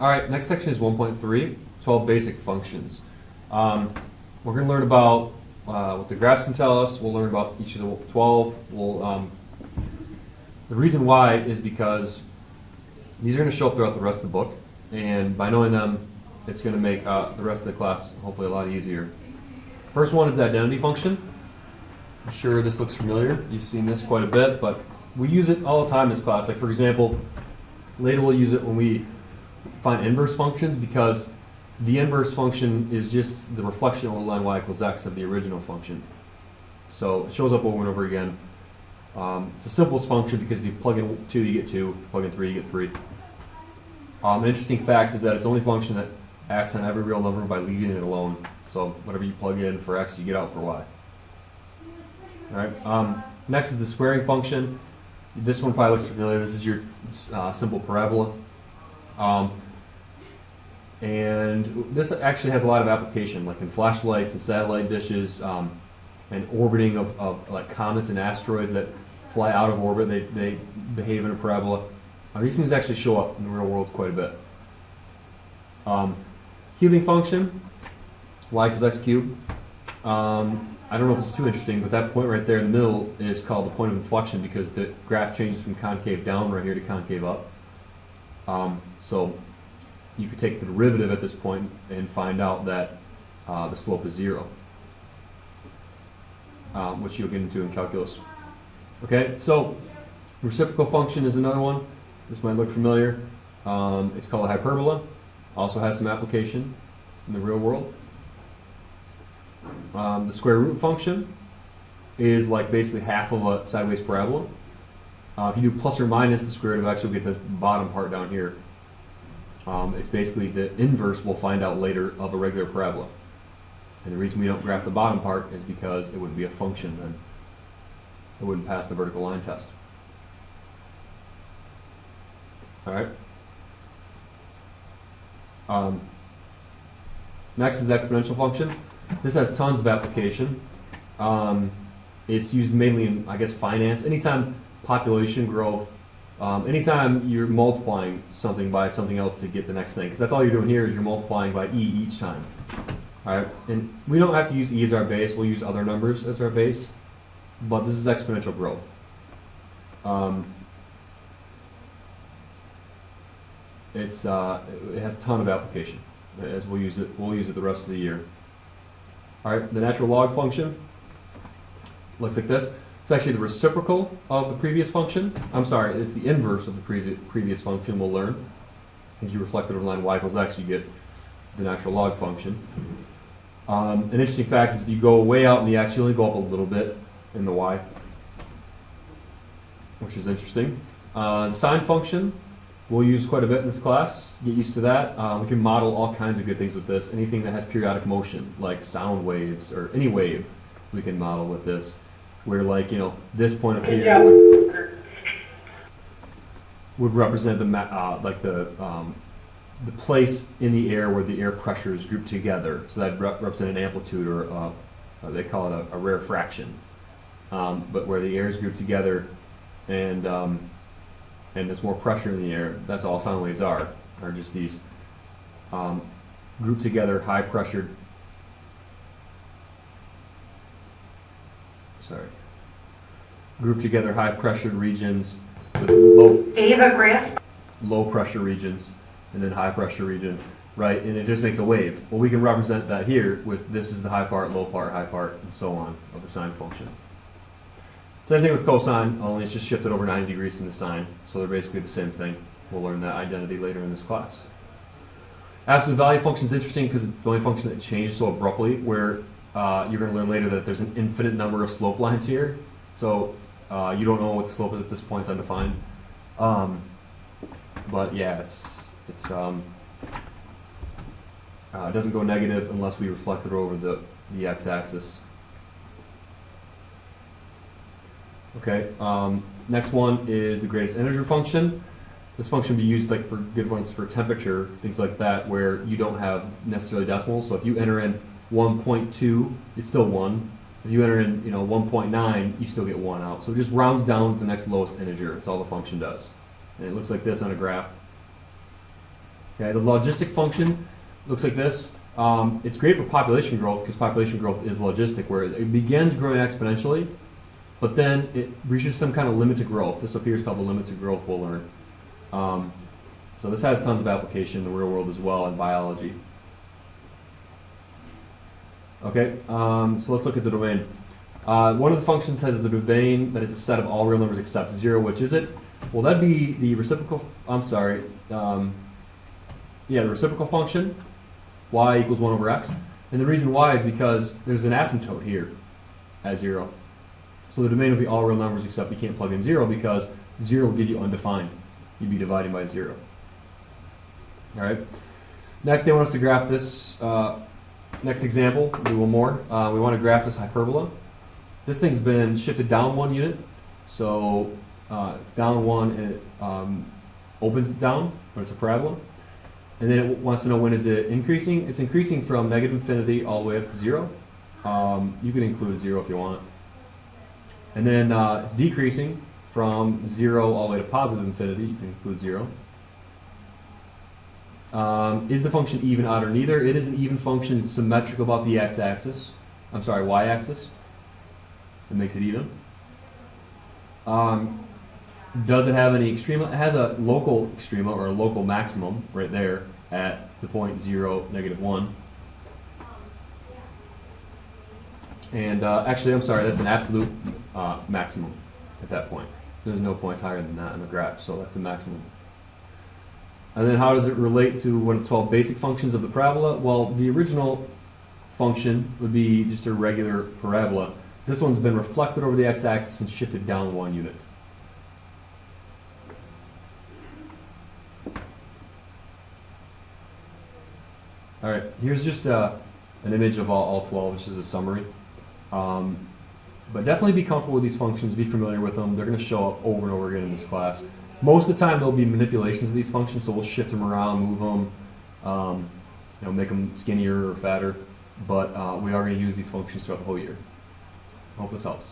All right, next section is 1.3, 12 basic functions. We're going to learn about what the graphs can tell us. We'll learn about each of the 12. The reason why is because these are going to show up throughout the rest of the book, and by knowing them, it's going to make the rest of the class hopefully a lot easier. First one is the identity function. I'm sure this looks familiar. You've seen this quite a bit, but we use it all the time in this class. Like, for example, later we'll use it when we find inverse functions, because the inverse function is just the reflection over the line y equals x of the original function. So it shows up over and over again. It's the simplest function because if you plug in 2, you get 2. If you plug in 3, you get 3. An interesting fact is that it's the only function that acts on every real number by leaving it alone. So whatever you plug in for x, you get out for y. All right. Next is the squaring function. This one probably looks familiar. This is your simple parabola. And this actually has a lot of application, like in flashlights and satellite dishes, and orbiting of like comets and asteroids that fly out of orbit. They behave in a parabola. These things actually show up in the real world quite a bit. Cubing function, y equals x cubed. I don't know if it's too interesting, but that point right there in the middle is called the point of inflection because the graph changes from concave down right here to concave up. So you could take the derivative at this point and find out that the slope is 0, which you'll get into in calculus. Okay, so reciprocal function is another one. This might look familiar. It's called a hyperbola. Also has some application in the real world. The square root function is like basically half of a sideways parabola. If you do plus or minus the square root of x, you'll get the bottom part down here. It's basically the inverse we'll find out later of a regular parabola. And the reason we don't graph the bottom part is because it wouldn't be a function then. It wouldn't pass the vertical line test. All right. Next is the exponential function. This has tons of application. It's used mainly in, I guess, finance. Anytime population growth, anytime you're multiplying something by something else to get the next thing, because that's all you're doing here is you're multiplying by e each time. All right, and we don't have to use e as our base. We'll use other numbers as our base, but this is exponential growth. It has a ton of application, as we'll use it the rest of the year. All right, the natural log function looks like this. It's actually the reciprocal of the previous function. I'm sorry, it's the inverse of the previous function we'll learn. If you reflect it over the line y equals x, you get the natural log function. An interesting fact is if you go way out in the x, you only go up a little bit in the y, which is interesting. The sine function we'll use quite a bit in this class. Get used to that. We can model all kinds of good things with this. Anything that has periodic motion, like sound waves or any wave, we can model with this. Where, like, you know, this point up here would represent the place in the air where the air pressure is grouped together. So that represent an amplitude, or they call it a rarefaction. But where the air is grouped together and there's more pressure in the air, that's all sound waves are just these grouped together high pressured, grouped together high pressured regions with low pressure regions and then high pressure region, right? And it just makes a wave. Well, we can represent that here with this is the high part, low part, high part, and so on of the sine function. Same thing with cosine, only it's just shifted over 90 degrees from the sine, so they're basically the same thing. We'll learn that identity later in this class. Absolute value function is interesting because it's the only function that changes so abruptly, where you're going to learn later that there's an infinite number of slope lines here. So you don't know what the slope is at this point, it's undefined. But yeah, it doesn't go negative unless we reflect it over the x-axis. Okay, next one is the greatest integer function. This function will be used like for good ones for temperature, things like that, where you don't have necessarily decimals. So if you enter in 1.2, it's still 1. If you enter in 1.9, you still get 1 out. So it just rounds down to the next lowest integer. That's all the function does. And it looks like this on a graph. Okay, the logistic function looks like this. It's great for population growth because population growth is logistic, where it begins growing exponentially, but then it reaches some kind of limit to growth. This up here is called the limit to growth, we'll learn. So this has tons of application in the real world as well in biology. Okay, so let's look at the domain. One of the functions has the domain that is a set of all real numbers except 0. Which is it? Well, that'd be the reciprocal, the reciprocal function, y equals 1 over x. And the reason why is because there's an asymptote here at 0. So the domain would be all real numbers except you can't plug in 0 because 0 will give you undefined. You'd be dividing by 0. All right. Next, they want us to graph this. Next example, we'll do one more. We want to graph this hyperbola. This thing's been shifted down 1 unit. So it's down 1 and it opens down, but it's a parabola. And then it wants to know when is it increasing. It's increasing from negative infinity all the way up to 0. You can include 0 if you want. And then it's decreasing from 0 all the way to positive infinity. You can include 0. Is the function even, odd, or neither? It is an even function. It's symmetrical about the x-axis. I'm sorry, y-axis. It makes it even. Does it have any extrema? It has a local extrema or a local maximum right there at the point 0, negative 1. And actually, I'm sorry, that's an absolute maximum at that point. There's no points higher than that in the graph, so that's a maximum. And then how does it relate to one of the 12 basic functions of the parabola? Well, the original function would be just a regular parabola. This one's been reflected over the x-axis and shifted down 1 unit. All right, here's just an image of all 12, which is a summary. But definitely be comfortable with these functions, be familiar with them. They're going to show up over and over again in this class. Most of the time, there'll be manipulations of these functions, so we'll shift them around, move them, make them skinnier or fatter. But we are going to use these functions throughout the whole year. I hope this helps.